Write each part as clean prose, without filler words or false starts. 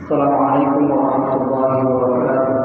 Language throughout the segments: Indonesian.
Assalamualaikum warahmatullahi wabarakatuh.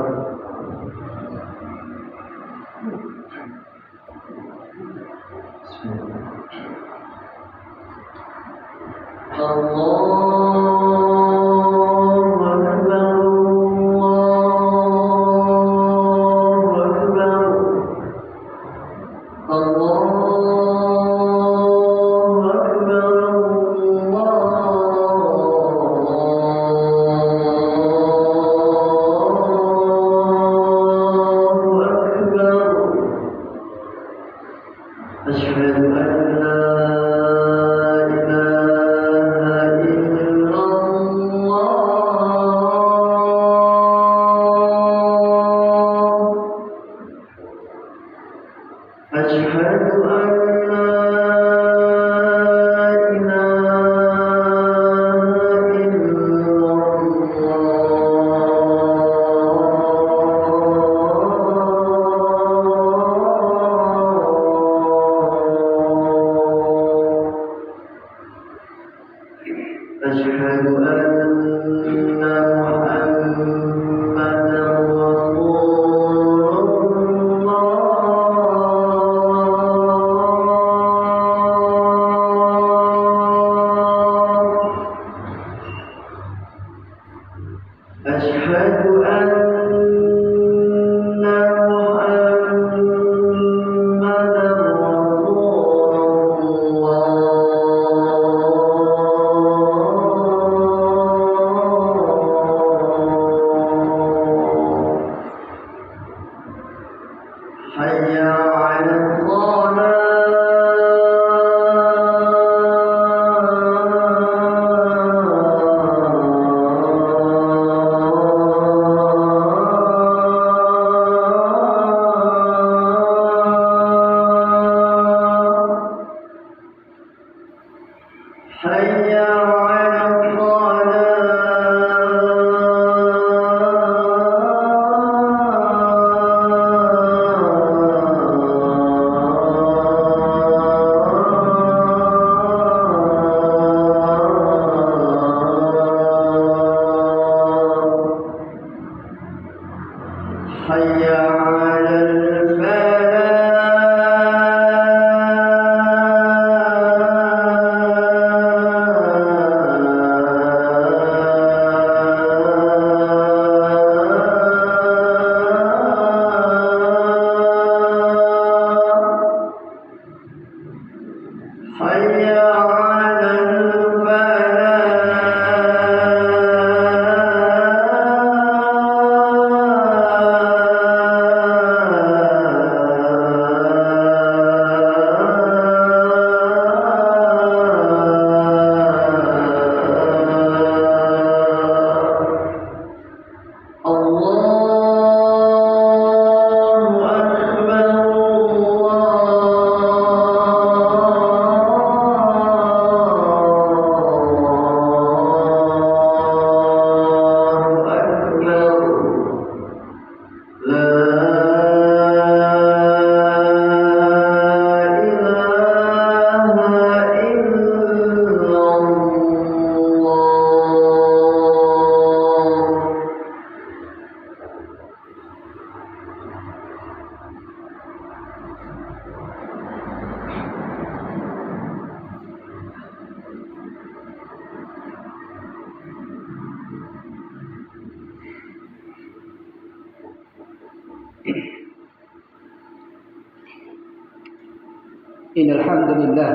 Innal hamdalillah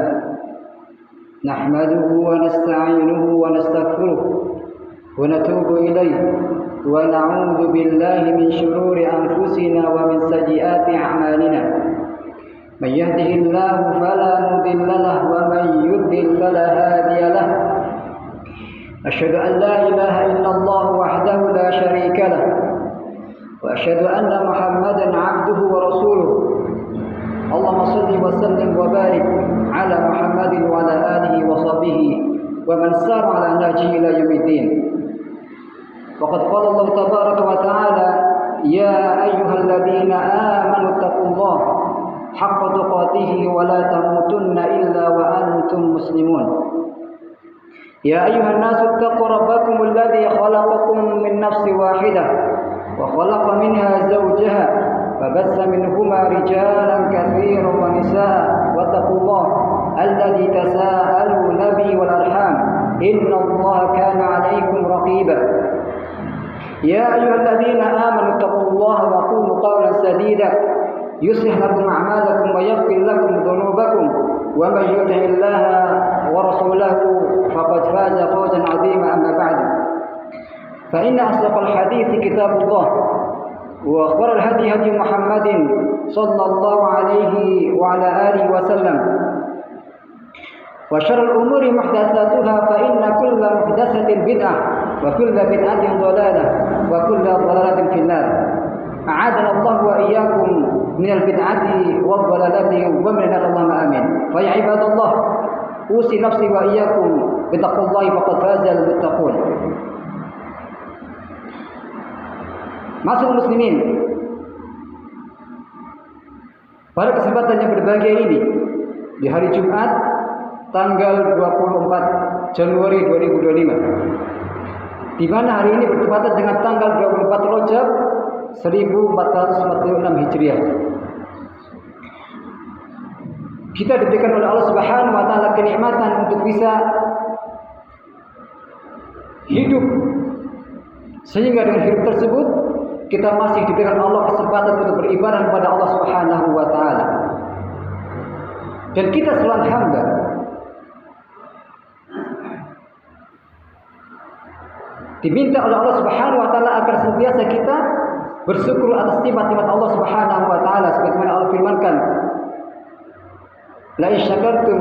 nahmaduhu wa nasta'inuhu wa nastaghfiruh wa natubu ilayhi wa na'udzu billahi min shururi anfusina wa min sayyiati a'malina. Man yahdihillahu fala mudilla lahu wa man yudlil fala hadiya lahu. Asyhadu an la ilaha illallah wahdahu la syarika lahu wa asyhadu anna Muhammadan 'abduhu wa rasuluh. Allahumma salli wa sallim wa barik ala Muhammadin wa ala alihi wa sahbihi wa man sara ala nahjihi ila yaumiddin. Faqad qala Allah tabaraka wa ta'ala ya ayyuhalladzina amanu taqullaha haqqa tuqatih wa la tamutunna illa wa antum muslimun. Ya ayyuhan nasu ittaqu rabbakum alladzi خلقكم من نفس واحدة وخلق منها زوجها فبث منهما رجالا كثيرا ونساء واتقوا الله الذي تساءلون به والأرحام إن الله كان عليكم رقيبا يا أيها الذين آمنوا اتقوا الله وقولوا قولا سديدا يصلح لكم أعمالكم ويغفر لكم ذنوبكم ومن يطع الله ورسوله فقد فاز فوزا عظيما. أما بعد فإن أصدق الحديث كتاب الله وأخبر الهدي هدي محمد صلى الله عليه وعلى آله وسلم وشر الأمور محدثاتها فإن كل محدثة بدعة وكل بدعة ضلالة وكل ضلالة في النار. أعاذنا الله وإياكم من البدعة والضلالة ومن النار اللهم آمين. فيا عباد الله أوصي نفسي وإياكم بتقوى الله فقد فاز المتقون. Masuk muslimin, pada kesempatan yang berbahagia ini di hari Jumat tanggal 24 Januari 2025, di mana hari ini bertepatan dengan tanggal 24 Rajab 1446 Hijriah. Kita diberikan oleh Allah Subhanahu wa taala kenikmatan untuk bisa hidup, sehingga dengan hidup tersebut kita masih diberikan Allah kesempatan untuk beribadah kepada Allah Subhanahu wa taala. Dan kita selalu hamba diminta oleh Allah Subhanahu wa taala agar senantiasa kita bersyukur atas nikmat-nikmat Allah Subhanahu wa taala, sebagaimana Allah firmankan, la in syakartum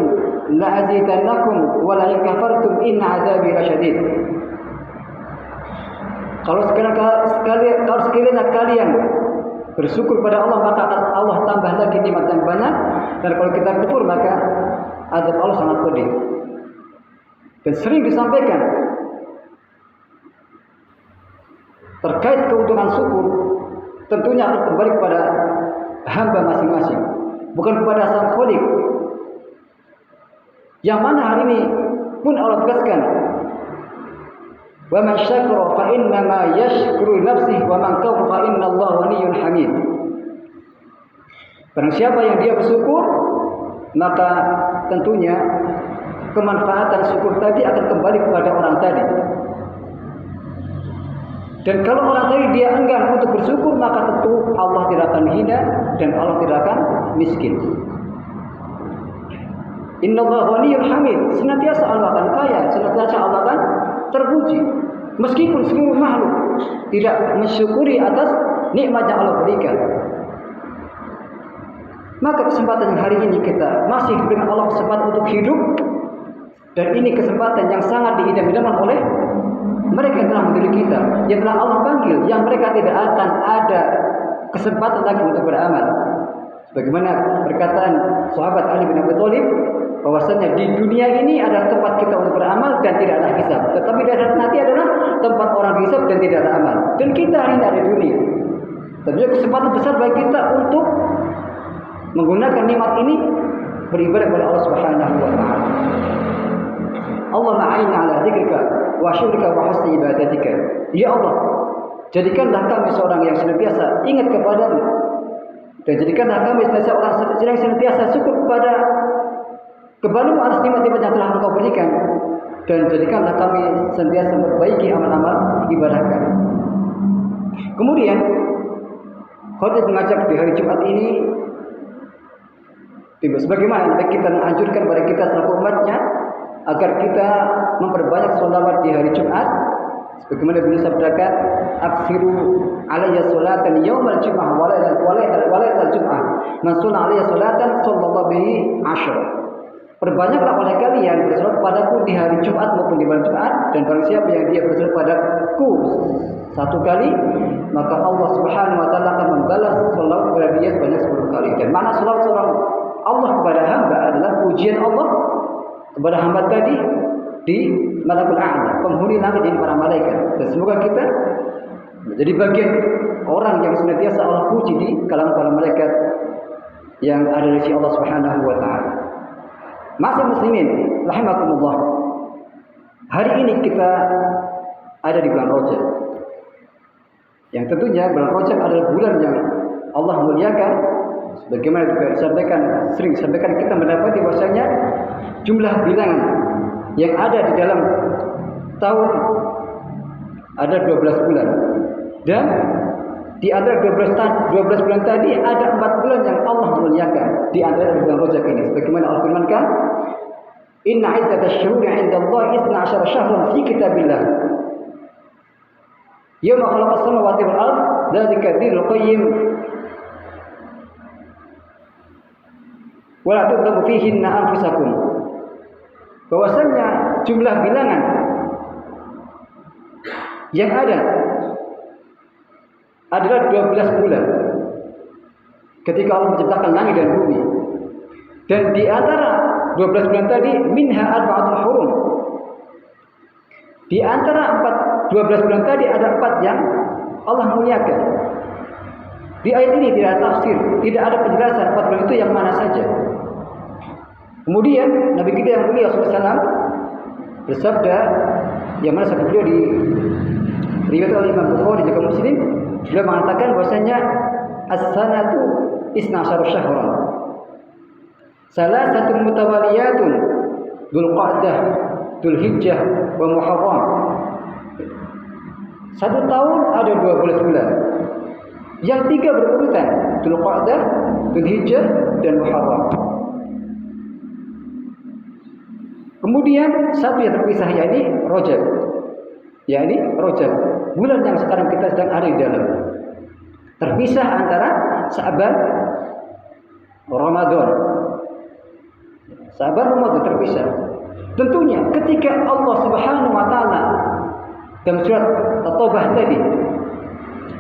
la azidannakum wa la in kafartum inna adzabi lasyadid. Kalau sekalian kalian bersyukur pada Allah, maka akan Allah tambah lagi nikmat yang banyak. Dan kalau kita kufur, maka azab Allah sangat pedih. Dan sering disampaikan terkait keuntungan syukur, tentunya akan kembali kepada hamba masing-masing, bukan kepada Sang Khalik. Yang mana hari ini pun Allah tegaskan, wa man syakara fa inna ma yashkuru nafsihi wa man kafara fa inna Allah ghaniyyun hamid. Barang siapa yang dia bersyukur, maka tentunya kemanfaatan syukur tadi akan kembali kepada orang tadi. Dan kalau orang tadi dia enggan untuk bersyukur, maka tentu Allah tidak akan hina dan Allah tidak akan miskin. Inna Allah ghaniyyun hamid. Senantiasa Allah akan kaya, senantiasa Allah akan terpuji, meskipun seluruh makhluk tidak mensyukuri atas nikmat yang Allah berikan. Maka kesempatan yang hari ini kita masih diberikan Allah kesempatan untuk hidup, dan ini kesempatan yang sangat diidam-idamkan oleh mereka yang telah memilih kita, yang telah Allah panggil, yang mereka tidak akan ada kesempatan lagi untuk beramal. Sebagaimana perkataan sahabat Ali bin Abi Thalib, bahwasanya di dunia ini adalah tempat kita untuk beramal dan tidak ada hisab, tetapi di akhirat nanti adalah tempat orang hisab dan tidak ada amal. Dan kita hari ini ada di dunia, tentunya kesempatan besar bagi kita untuk menggunakan nikmat ini beribadah kepada Allah Subhanahu wa taala. Allahumma a'inna ala dzikrika wa syukrika wa husni ibadatika. Ya Allah, jadikanlah kami seorang yang senantiasa ingat kepadamu, dan jadikanlah kami senantiasa syukur kepadamu atas nikmat-nikmat yang telah Engkau berikan, dan jadikanlah kami senantiasa memperbaiki amal-amal ibadah kami. Kemudian khotib mengajak di hari Jumat ini, sebagaimana kita menganjurkan kepada kita selaku umatnya agar kita memperbanyak sholawat di hari Jumat, sebagaimana beliau sabdakan, aksiru alayya sholatan yaumal jum'ah wa lailatal jum'ah, man shalla alayya sholatan sallallahu bihi asyra. Perbanyaklah oleh kalian bersolat padaku di hari Jumat maupun di malam Jumat, dan barang siapa yang dia bersolat padaku satu kali, maka Allah Subhanahu wa taala akan membalas salat kepada dia sebanyak 10 kali. Dan mana salat seorang Allah kepada hamba adalah pujian Allah kepada hamba tadi di malakul a'la, penghuni langit ini para malaikat. Dan semoga kita menjadi bagian orang yang senantiasa Allah puji di kalangan para malaikat yang ada di sisi Allah Subhanahu wa taala. Masih muslimin rahimakumullah, hari ini kita ada di bulan Rajab. Yang tentunya bulan Rajab adalah bulan yang Allah muliakan. Sebagaimana juga sering disampaikan, kita mendapati bahwasanya jumlah bilangan yang ada di dalam tahun ada 12 bulan. Dan di antara 12 bulan tadi ada 4 bulan yang Allah muliakan di antara bulan Rajab ini. Sebagaimana Allah firmankan, "Inna 'iddatash syuhuri 'indallahi 12 syahran fi kitabillah. Yauma khalaqas samawati wal ardh, dzalika dzul qayyim. Wa la tudzamu fihinna anfusakum." Bahwasanya jumlah bilangan yang ada adalah 12 bulan ketika Allah menciptakan langit dan bumi. Dan di antara 12 bulan tadi minha arba'atun hurum. Di antara 12 bulan tadi ada 4 yang Allah muliakan. Di ayat ini tidak ada tafsir, tidak ada penjelasan 4 bulan itu yang mana saja. Kemudian Nabi kita yang mulia SAW bersabda, yang mana sabda beliau di riwayat oleh Imam Bukhari juga Muslim, beliau mengatakan bahwasanya as-sanatu 12 syahran. Salah satu mutawaliyatun Dzulqa'dah, Dzulhijjah wa Muharram. 1 tahun ada 12 bulan. Yang 3 berurutan, Dzulqa'dah, Dzulhijjah dan Muharram. Kemudian satu yang terpisah, yakni Rajab. Yakni Rajab, bulan yang sekarang kita sedang ada di dalam. Terpisah antara Sya'ban, Ramadan. Sya'ban, Ramadan terpisah. Tentunya ketika Allah Subhanahu wa taala dalam surat At-Taubah tadi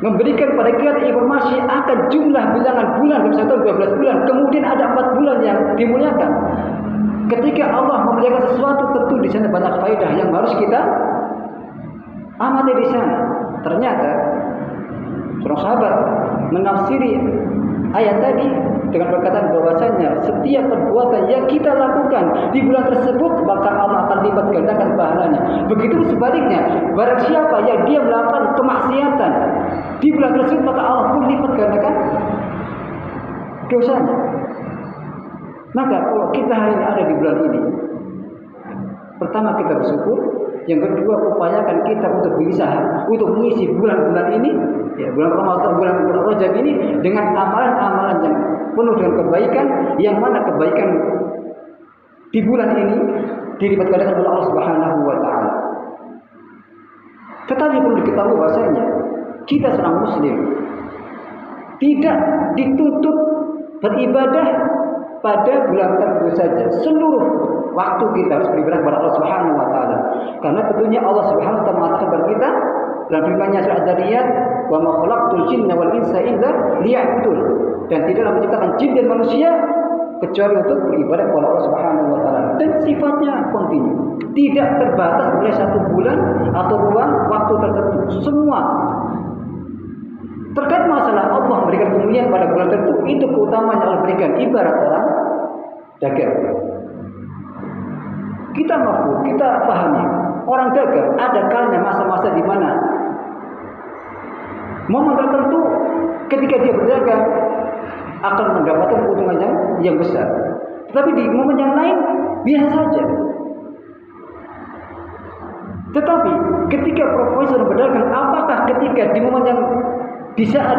memberikan pada kita informasi akan jumlah bilangan bulan dalam satu 12 bulan, kemudian ada 4 bulan yang dimuliakan. Ketika Allah memuliakan sesuatu, tentu di sana banyak faedah yang harus kita amati di sana. Ternyata seorang sahabat menafsiri ayat tadi dengan perkataan bahwasanya setiap perbuatan yang kita lakukan di bulan tersebut maka Allah akan lipat gandakan pahalanya. Begitu sebaliknya, barang siapa yang dia melakukan kemaksiatan di bulan tersebut maka Allah pun lipat gandakan dosanya. Maka kalau kita hari ini ada di bulan ini, pertama kita bersyukur, yang kedua upayakan kita untuk berusaha untuk mengisi bulan-bulan ini, ya, bulan Ramadan, bulan Rajab ini dengan amalan-amalan yang penuh dengan kebaikan, yang mana kebaikan di bulan ini dilipat gandakan oleh Allah Subhanahu wa taala. Tetapi perlu diketahui bahwasanya kita seorang muslim tidak dituntut beribadah pada bulan tertentu saja. Seluruh waktu kita harus beribadah kepada Allah Subhanahu wa taala. Karena tentunya Allah Subhanahu wa taala mengatakan kepada kita dalam firman-Nya surat Ad-Dzariyat, "Wa ma khalaqtul jinna wal insa illa liya'budun." Dan tidaklah menciptakan jin dan manusia kecuali untuk beribadah kepada Allah Subhanahu wa taala. Dan sifatnya kontinu, tidak terbatas oleh 1 bulan atau ruang waktu tertentu. Semua terkait masalah Allah memberikan kemuliaan pada bulan tertentu, itu keutamaan yang Allah berikan. Ibarat orang dagang, kita mampu, kita pahami, orang dagang ada kalanya masa-masa di mana momen tertentu ketika dia berdagang akan mendapatkan keuntungan yang besar. Tetapi di momen yang lain biasa saja. Tetapi ketika profesor berdagang, apakah ketika di momen yang di saat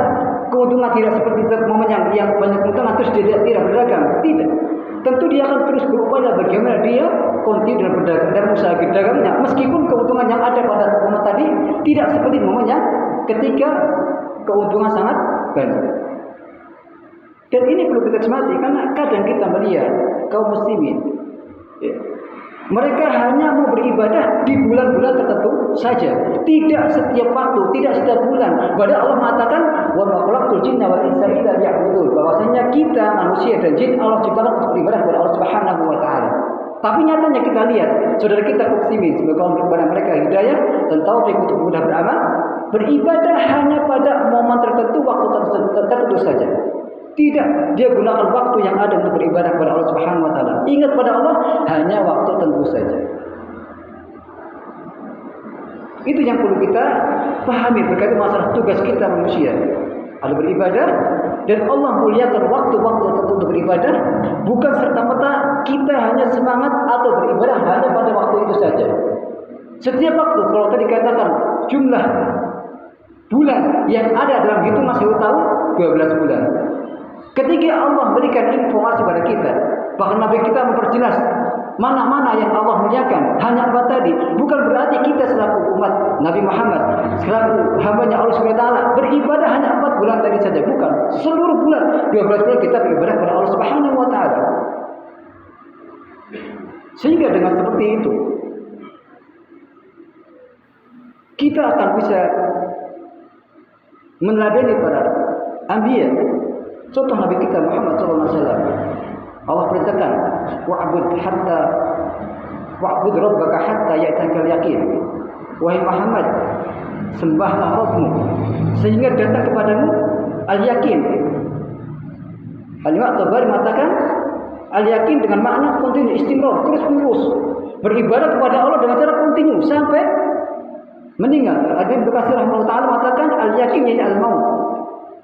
keuntungan tidak seperti momen yang banyak keuntungan terus dia tidak berdagang? Tidak. Tentu dia akan terus berupaya bagaimana dia kontinu dalam berdagang dan usaha dagangnya, meskipun keuntungan yang ada pada momen tadi tidak seperti momennya ketika keuntungan sangat banyak. Dan ini perlu kita cermati karena kadang kita melihat kaum muslimin, ya, mereka hanya mau beribadah di bulan-bulan tertentu saja, tidak setiap waktu, tidak setiap bulan. Padahal Allah mengatakan, "Wa ma khalaqtul jinna wal insa illa liya'budun." Bahwasanya kita manusia dan jin Allah ciptakan untuk beribadah kepada Allah Subhanahu wa taala. Tapi nyatanya kita lihat saudara kita kaum muslimin, semoga Allah kepada mereka hidayah dan taufik untuk mudah beramal, beribadah hanya pada momen tertentu, waktu tertentu saja. Tidak dia gunakan waktu yang ada untuk beribadah kepada Allah Subhanahu wa taala. Ingat pada Allah hanya waktu tertentu saja. Itu yang perlu kita pahami berkaitan masalah tugas kita manusia. Ada beribadah dan Allah muliakan waktu-waktu tertentu untuk beribadah, bukan serta-merta kita hanya semangat atau beribadah hanya pada waktu itu saja. Setiap waktu, kalau tadi dikatakan jumlah bulan yang ada dalam hitungan 1 tahun 12 bulan. Ketika Allah berikan informasi pada kita, bahkan Nabi kita memperjelas mana-mana yang Allah muliakan, hanya apa tadi? Bukan berarti kita selaku umat Nabi Muhammad, selaku hambanya Allah Subhanahu wa taala beribadah hanya 4 bulan tadi saja, bukan. Seluruh bulan, 12 bulan kita beribadah kepada Allah Subhanahu wa taala. Sehingga dengan seperti itu kita akan bisa meneladani para anbiya. Contoh Nabi kita Muhammad SAW, Allah perintahkan wa'bud rabbaka hatta ya'tiyakal yaqin. Wahai Muhammad, sembahlah Rabbmu sehingga datang kepadamu al-yakin. Al-Imam Tabari mengatakan al-yakin dengan makna kontinu, istimrar, terus menerus beribadah kepada Allah dengan cara kontinu sampai meninggal. Al-Imam Bukhari rahimahullah taala mengatakan al-yakin yani al-maut.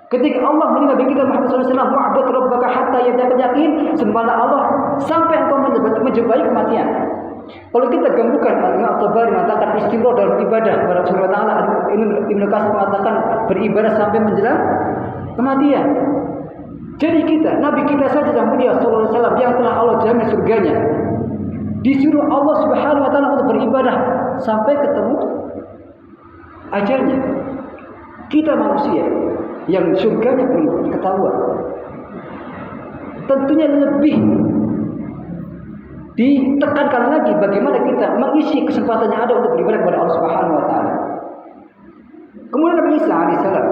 Ketika Allah meninggal bagi kita Muhammad SAW, wa'bud rabbaka hatta ya'tiyakal yaqin, sembahlah Allah sampai engkau menjumpai kematian. Kalau kita gabungkan, Al-Imam Tabari mengatakan istimrar dalam ibadah kepada Allah Subhanahu wa taala, Ibnu Katsir mengatakan beribadah sampai menjelang kematian. Jadi kita, Nabi kita saja yang mulia sallallahu alaihi wasallam yang telah Allah jamin surganya, disuruh Allah Subhanahu wa taala untuk beribadah sampai ketemu ajalnya. Kita manusia yang surganya belum ketahuan, tentunya lebih ditekankan lagi bagaimana kita mengisi kesempatan yang ada untuk beribadah kepada Allah Subhanahu wa taala. Kemudian Nabi Isa alaihissalam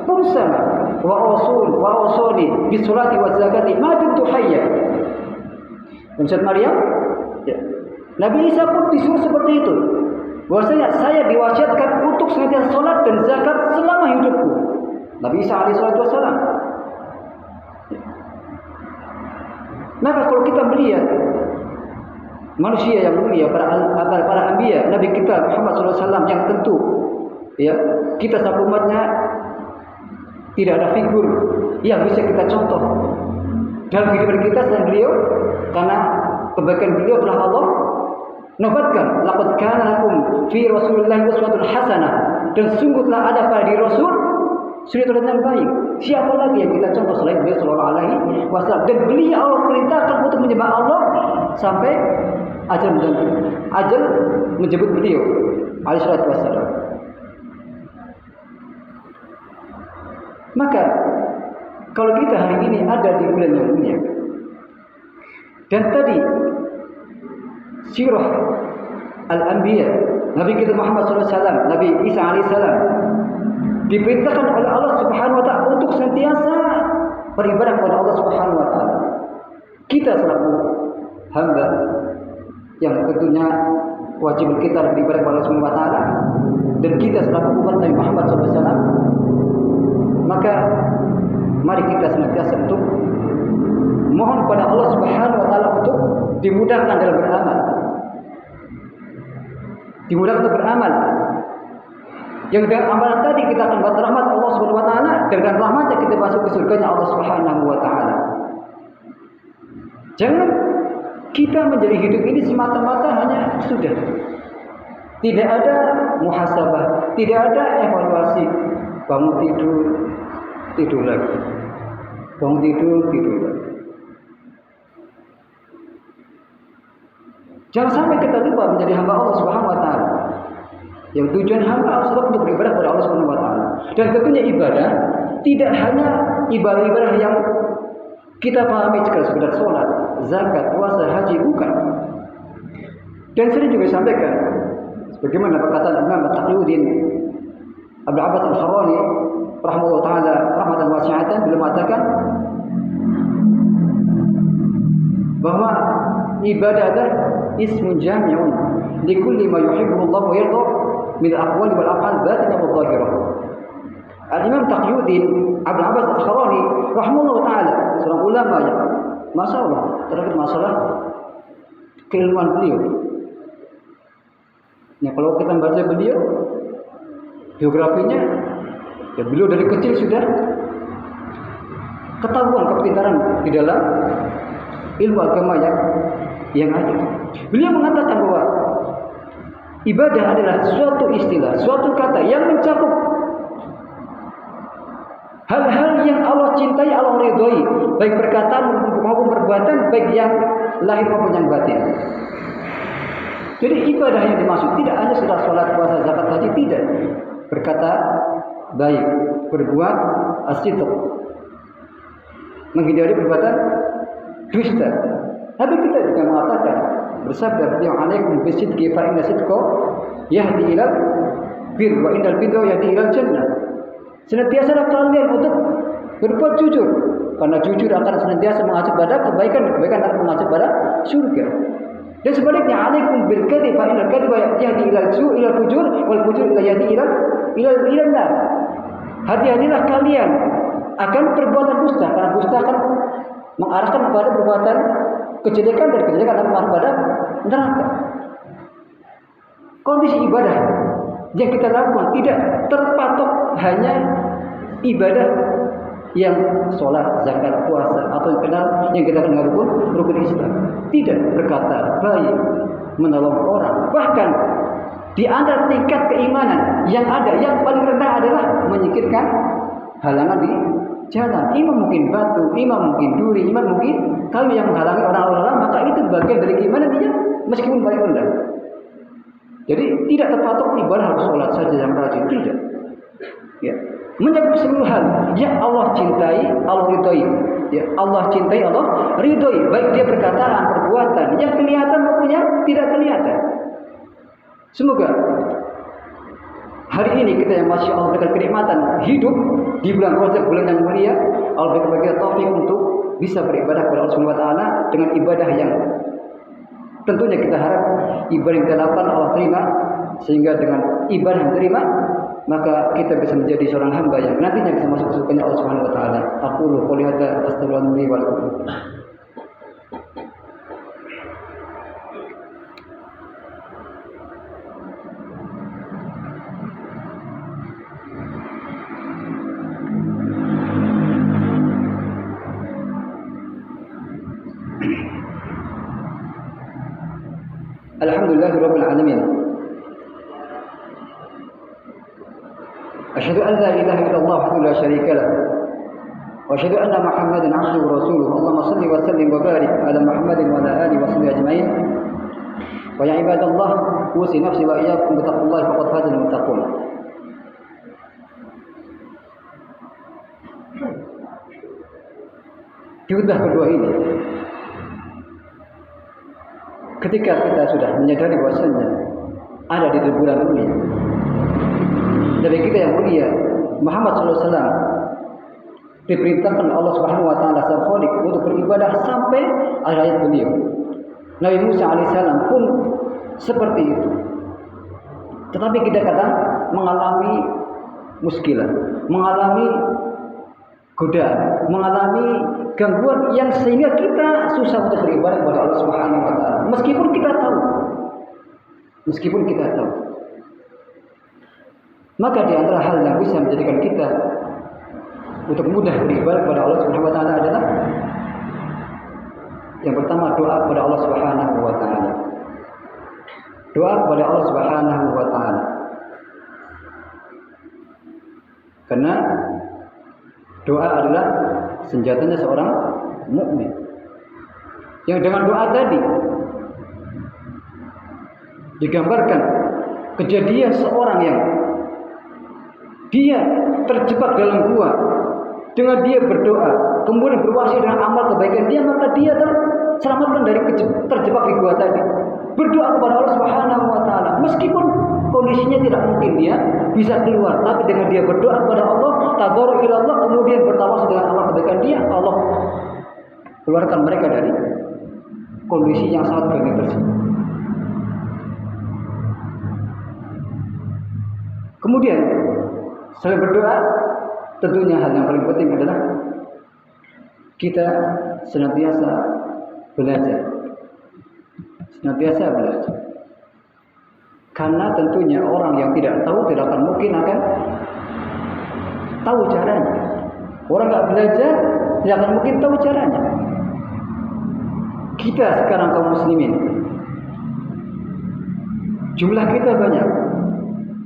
bersama wa usuli bis salati wa zakati ma kuntu hayya. Dan Maryam, ya. Nabi Isa pun disuruh seperti itu. Bahwasanya saya diwasiatkan untuk senantiasa salat dan zakat selama hidupku. Nabi Isa alaihissalam. Maka kalau kita melihat manusia yang mulia, para anbiya, Nabi kita Muhammad SAW yang tentu, ya, kita selaku umatnya tidak ada figur yang bisa kita contoh dalam kehidupan kita selain beliau, karena kebaikan beliau telah Allah nobatkan. Laqad kana lakum fi Rasulillahi uswatun hasanah, dan sungguh telah ada pada diri Rasul suri teladan yang baik. Siapa lagi yang kita contoh selain beliau sallallahu alaihi wasallam? Dan beliau Allah perintahkan untuk menyembah Allah sampai ajal menjemput beliau alaihi salatu wasallam. Maka kalau kita hari ini ada di bulan yang mulia, dan tadi sirah al-anbiya, Nabi kita Muhammad SAW, Nabi Isa alaihissalam diperintahkan oleh Allah Subhanahu wa taala untuk senantiasa beribadah kepada Allah Subhanahu wa taala. Kita selaku hamba yang tentunya wajib kita beribadah kepada Allah Subhanahu wa taala, dan kita selaku umat Nabi Muhammad SAW, maka mari kita senantiasa untuk mohon kepada Allah Subhanahu wa taala untuk dimudahkan dalam beramal. Dimudahkan untuk beramal. Yang dengan amalan tadi kita akan dapat rahmat Allah Subhanahu wa taala, dan dengan rahmatnya kita masuk ke surganya Allah Subhanahu wa taala. Jangan kita menjadi hidup ini semata-mata hanya sudah. Tidak ada muhasabah, tidak ada evaluasi. Bangun tidur, tidur lagi. Bangun tidur, tidur lagi. Jangan sampai kita lupa menjadi hamba Allah Subhanahu wa taala. Yang tujuan hamba harus untuk beribadah kepada Allah Subhanahu wa taala. Dan tentunya ibadah tidak hanya ibadah-ibadah yang kita pahami sekedar sholat, zakat, puasa, haji, bukan. Dan sering juga disampaikan sebagaimana perkataan Imam Taqiyuddin Abdul Abbas Al-Kharani rahimahullah taala rahmatan wasi'atan, beliau mengatakan bahwa ibadah adalah ismun jami'un likulli ma yuhibbu Allah wa yarda min al-aqwali wal af'al batinah wa zahirah. Al-Imam Taqiyuddin Abdul Abbas Al-Kharani rahimahullah taala, seorang ulama yang masalah terkait masalah keilmuan beliau. Ya, kalau kita baca beliau Biografinya, ya beliau dari kecil sudah ketahuan kepintaran di dalam ilmu agama yang ada. Beliau mengatakan bahwa ibadah adalah suatu istilah, suatu kata yang mencakup hal-hal yang Allah cintai, Allah ridhoi, baik perkataan maupun perbuatan, baik yang lahir maupun yang batin. Jadi ibadah yang dimaksud tidak hanya sudah sholat, puasa, zakat, haji, tidak. Berkata baik, berbuat as-sidq, menghindari perbuatan dusta. Tapi kita juga mengatakan, bersabda beliau, alaikum bisidqi fa inna sidqa yahdi ilal bir wa innal birra yahdi ilal jannah. Senantiasalah kalian untuk berbuat jujur, karena jujur akan senantiasa mengacu pada kebaikan, dan kebaikan akan mengacu pada surga. Dan sebaliknya, alaikum bil kadhib fa innal kadhiba yahdi ilal su' ilal fujur wal fujur yahdi ilal nar. Hati-hatilah kalian akan perbuatan dusta, karena dusta akan mengarahkan kepada perbuatan kejelekan, dan kejelekan akan mengarah pada neraka. Kondisi ibadah yang kita lakukan tidak terpatok hanya ibadah yang sholat, zakat, puasa, atau yang kita kenal rukun Islam. Tidak, berkata baik, menolong orang. Bahkan di antara tingkat keimanan yang ada, yang paling rendah adalah menyingkirkan halangan di jalan. Imam mungkin batu, imam mungkin duri, imam mungkin kayu yang menghalangi orang-orang, maka itu bagian dari keimanan dia meskipun paling rendah. Jadi tidak terpatok ibadah harus sholat saja yang rajin, tidak. Ya, mencakup seluruh hal yang Allah cintai, Allah ridhoi. Ya, Allah cintai, Allah ridhoi, baik dia perkataan, perbuatan, yang kelihatan maupun yang tidak kelihatan. Semoga hari ini kita yang masih Allah berikan kenikmatan hidup di bulan Rajab, bulan yang mulia, Allah berikan kita taufik untuk bisa beribadah kepada Allah Subhanahu wa taala dengan ibadah yang tentunya kita harap ibadah yang kita lakukan Allah terima, sehingga dengan ibadah yang terima maka kita bisa menjadi seorang hamba yang nantinya bisa masuk surganya Allah Subhanahu wa taala. Aqulu qouli hadza astaghfirullahi wa lakum. Alhamdulillahirabbil alamin. Asyhadu an la ilaha illallah wahdahu la syarika lah. Wa asyhadu anna Muhammadan 'abduhu wa rasuluh. Allahumma shalli wa sallim wa barik ala Muhammadin wa ala alihi wa sahbihi ajmain. Wa ya ibadallah, usi nafsi wa iyyakum bi taqwallahi faqad fazal muttaqun. Di khutbah kedua ini, ketika kita sudah menyadari bahwasanya ada di bulan mulia, dari kita yang mulia Muhammad SAW diperintahkan Allah Subhanahu wa taala Al-Khaliq untuk beribadah sampai akhir hayat beliau. Nabi Musa alaihissalam pun seperti itu. Tetapi kita kadang mengalami muskilah, mengalami godaan, mengalami gangguan yang sehingga kita susah untuk beribadah kepada Allah Subhanahu wa taala. Meskipun kita tahu. Maka di antara hal yang bisa menjadikan kita untuk mudah beribadah kepada Allah Subhanahu wa taala adalah yang pertama, doa kepada Allah Subhanahu wa taala. Doa kepada Allah Subhanahu wa taala. Karena doa adalah senjatanya seorang mukmin. Yang dengan doa tadi digambarkan kejadian seorang yang dia terjebak dalam gua, dengan dia berdoa, kemudian berwasiat dengan amal kebaikan dia, maka dia terselamatkan dari terjebak di gua tadi. Berdoa kepada Allah Subhanahu wa taala, meskipun kondisinya tidak mungkin dia bisa keluar, tapi dengan dia berdoa kepada Allah, tadarru ila Allah, kemudian bertawasul dengan amal kebaikan dia, Allah keluarkan mereka dari kondisi yang sangat berat tersebut. Kemudian selain berdoa, tentunya hal yang paling penting adalah kita senantiasa belajar. Karena tentunya orang yang tidak tahu tidak akan mungkin akan tahu caranya. Orang nggak belajar tidak akan mungkin tahu caranya. Kita sekarang kaum muslimin, jumlah kita banyak,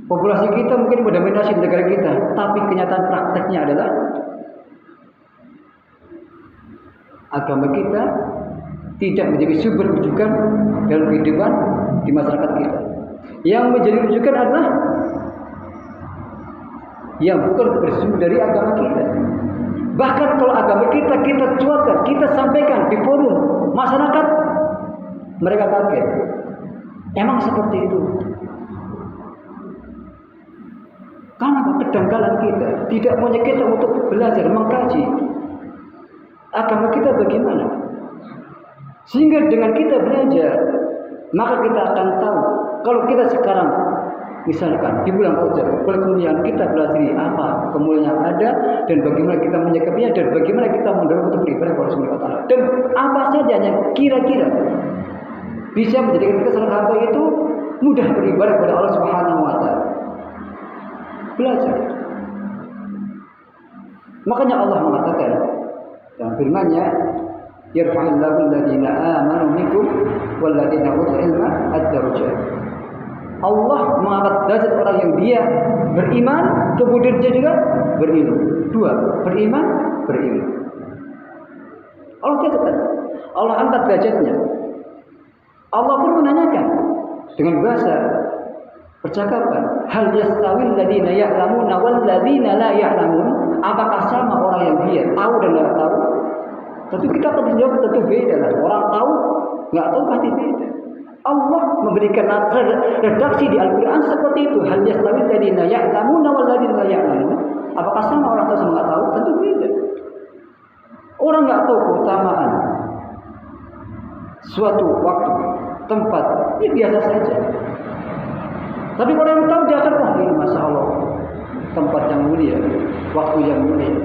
populasi kita mungkin mendominasi negara kita, tapi kenyataan prakteknya adalah agama kita tidak menjadi sumber rujukan dalam kehidupan di masyarakat kita. Yang menjadi rujukan adalah yang bukan bersumber dari agama kita. Bahkan kalau agama kita cuatkan, kita sampaikan di forum masyarakat, mereka kaget. Emang seperti itu? Karena kedangkalan kita tidak punya kita untuk belajar mengkaji agama kita bagaimana. Sehingga dengan kita belajar, maka kita akan tahu kalau kita sekarang misalkan di bulan Rajab, kemudian kita belajar apa kemuliaan yang ada dan bagaimana kita menyikapinya dan bagaimana kita mendorong untuk beribadah kepada Allah Subhanahu wa taala. Dan apa saja yang kira-kira bisa menjadikan kita seorang hamba itu mudah beribadah kepada Allah Subhanahu wa taala. Belajar. Makanya Allah mengatakan dalam firman-Nya, yarfa'illahu alladziina aamanu minkum walladzina utul ilma ad-darajat. Allah mengangkat derajat orang yang dia beriman, kemudian dia juga berilmu. Dua, beriman, berilmu. Allah catat, Allah angkat derajatnya. Allah pun menanyakan dengan bahasa percakapan, hal yastawil ladzina ya'lamuna wal ladzina la ya'lamun? Apakah sama orang yang dia tahu dan tidak tahu? Tentu kita akan menjawab tentu beda lah. Orang tahu, nggak tahu pasti beda. Allah memberikan redaksi di Al-Quran seperti itu. Hal yastawil ladzina ya'lamuna wal ladzina la ya'lamun? Apakah sama orang tahu sama nggak tahu? Tentu beda. Orang nggak tahu keutamaan suatu waktu, tempat, ini biasa saja. Tapi orang yang tahu dia akan, wah ini masya Allah, tempat yang mulia, waktu yang mulia.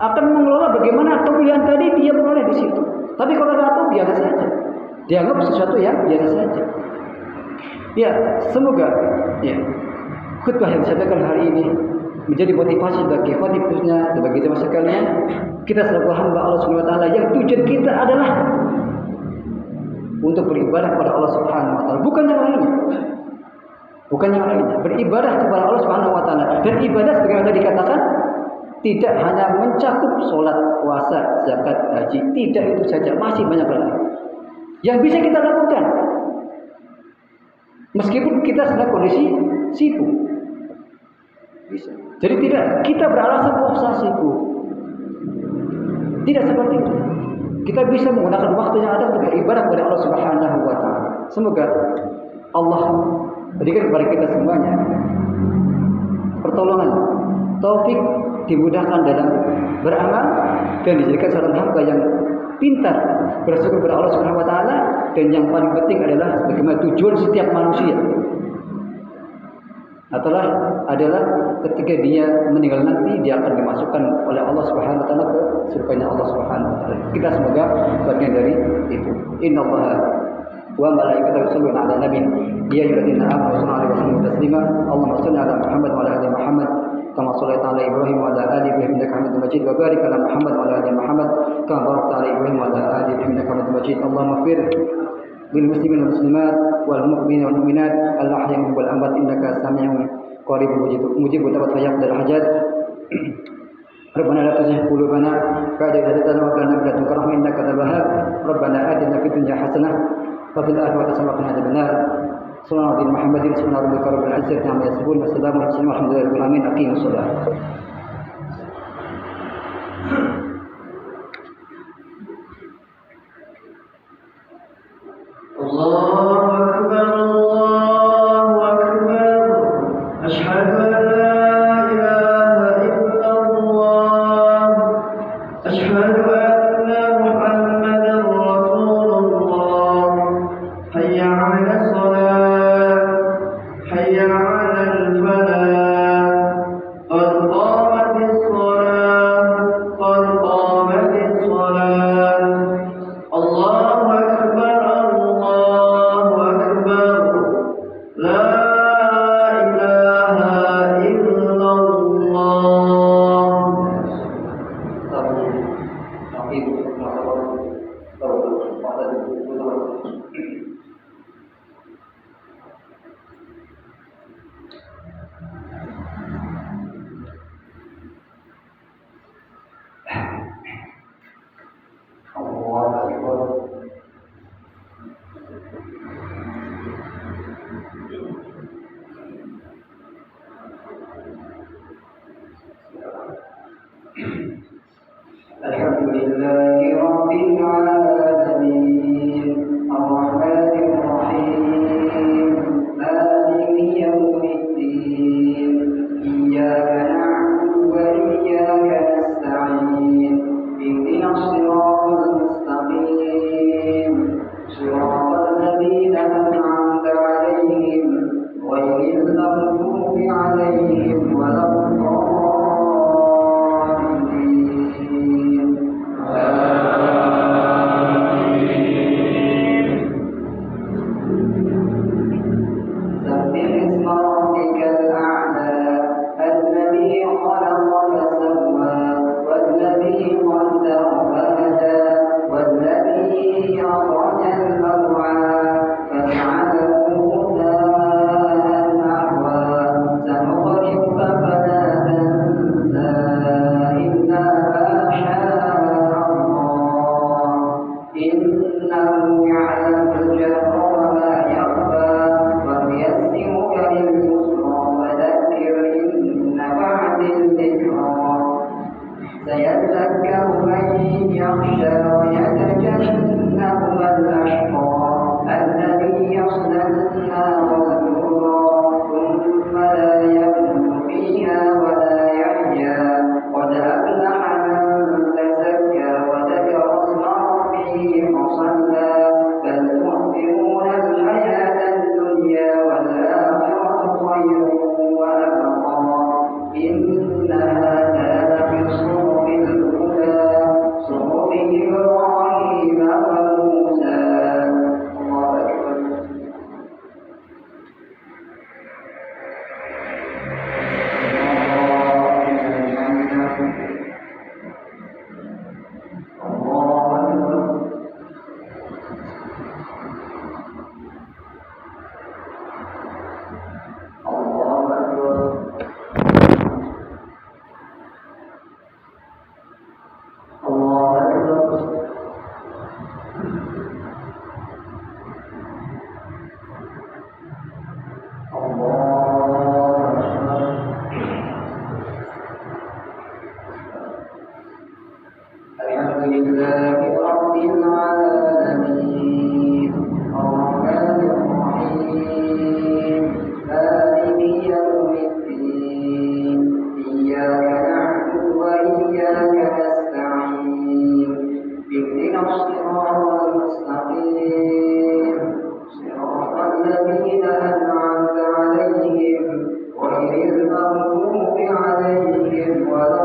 Akan mengelola bagaimana kemuliaan tadi dia mengelola di situ. Tapi kalau nggak tahu biasa saja, dianggap sesuatu yang biasa saja. Ya, semoga ya khutbah yang saya sampaikan hari ini menjadi motivasi bagi khususnya dan bagi jemaah sekalian. Kita selaku hamba Allah Subhanahu wa taala yang tujuan kita adalah untuk beribadah kepada Allah Subhanahu wa taala, bukan yang lainnya. Bukan yang lainnya. Beribadah kepada Allah Subhanahu wa taala. Dan ibadah sebagaimana tadi dikatakan tidak hanya mencakup sholat, puasa, zakat, haji. Tidak itu saja, masih banyak lagi yang bisa kita lakukan. Meskipun kita sedang kondisi sibuk. Bisa. Jadi tidak kita beralasan saya sibuk. Tidak seperti itu. Kita bisa menggunakan waktu yang ada untuk beribadah kepada Allah Subhanahu wa taala. Semoga Allah berikan kepada kita semuanya pertolongan, taufik, dimudahkan dalam beramal dan dijadikan seorang hamba yang pintar bersyukur kepada Allah Subhanahu wa taala. Dan yang paling penting adalah bagaimana tujuan setiap manusia adalah ketika dia meninggal nanti dia akan dimasukkan oleh Allah Subhanahu wa taala ke surganya Allah Subhanahu wa taala. Kita semoga bagian dari itu. Innallaha wa malaikatahu yusholluna 'alan nabi ya ayyuhalladzina amanu sallu 'alaihi wa sallimu taslima. Allahumma shalli 'ala Muhammad wa 'ala ali Muhammad kama shallaita 'ala Ibrahim wa 'ala ali Ibrahim innaka Hamidum Majid wa barik 'ala Muhammad wa 'ala ali Muhammad kama barakta 'ala Ibrahim wa 'ala ali Ibrahim innaka Hamidum Majid. Allahumma ighfir lil muslimin wal muslimat wal mu'minin wal mu'minat al ahya'i wal amwat innaka sami'un qaribun mujibud da'wat wal hajat. ربنا لا تزغ قلوبنا بعد إذ هديتنا وهب لنا من لدنك رحمة إنك أنت الوهاب ربنا آتنا في الدنيا حسنة وفي الآخرة حسنة وقنا عذاب النار صلى الله على محمد سبحان ربك رب العزة عما يصفون والسلام على المرسلين والحمد لله رب العالمين أقيموا الصلاة. الله أكبر الله أكبر أشهد أن لا إله إلا الله أشهد أن محمدا رسول الله حي على الصلاة حي على الفلاح قد قامت الصلاة قد قامت الصلاة الله أكبر الله أكبر لله رب العالمين الرحمن الرحيم مالك يوم الدين إياك نعبد وإياك نستعين اهدنا الصراط المستقيم صراط الذين أنعمت عليهم غير المغضوب عليهم ولا الضالين سبح اسم ربك الأعلى الذي خلق فسوى والذي قدر فهدى والذي أخرج المرعى فجعله غثاء أحوى سنقرئك فلا تنسى إلا ما شاء الله إنه يعلم الجهر وما يخفى ونيسرك لليسرى وذكر إن نفعت الذكرى سيذكر من يخشى ويتجنبها الأشقى الذي يصلى النار الكبرى ثم لا يموت فيها ولا يحيا قد أفلح من تزكى وذكر اسم ربه فصلى بل تؤثرون الحياة الدنيا والآخرة خير وأبقى إن هذا لفي الصحف الأولى صحف إبراهيم وموسى الله أكبر الحمد لله رب العالمين الرحمن الرحيم مالك يوم الدين إياك نعبد وإياك نستعين اهدنا الصراط المستقيم صراط الذين أنعمت عليهم غير المغضوب عليهم ولا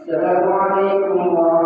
السلام عليكم ورحمة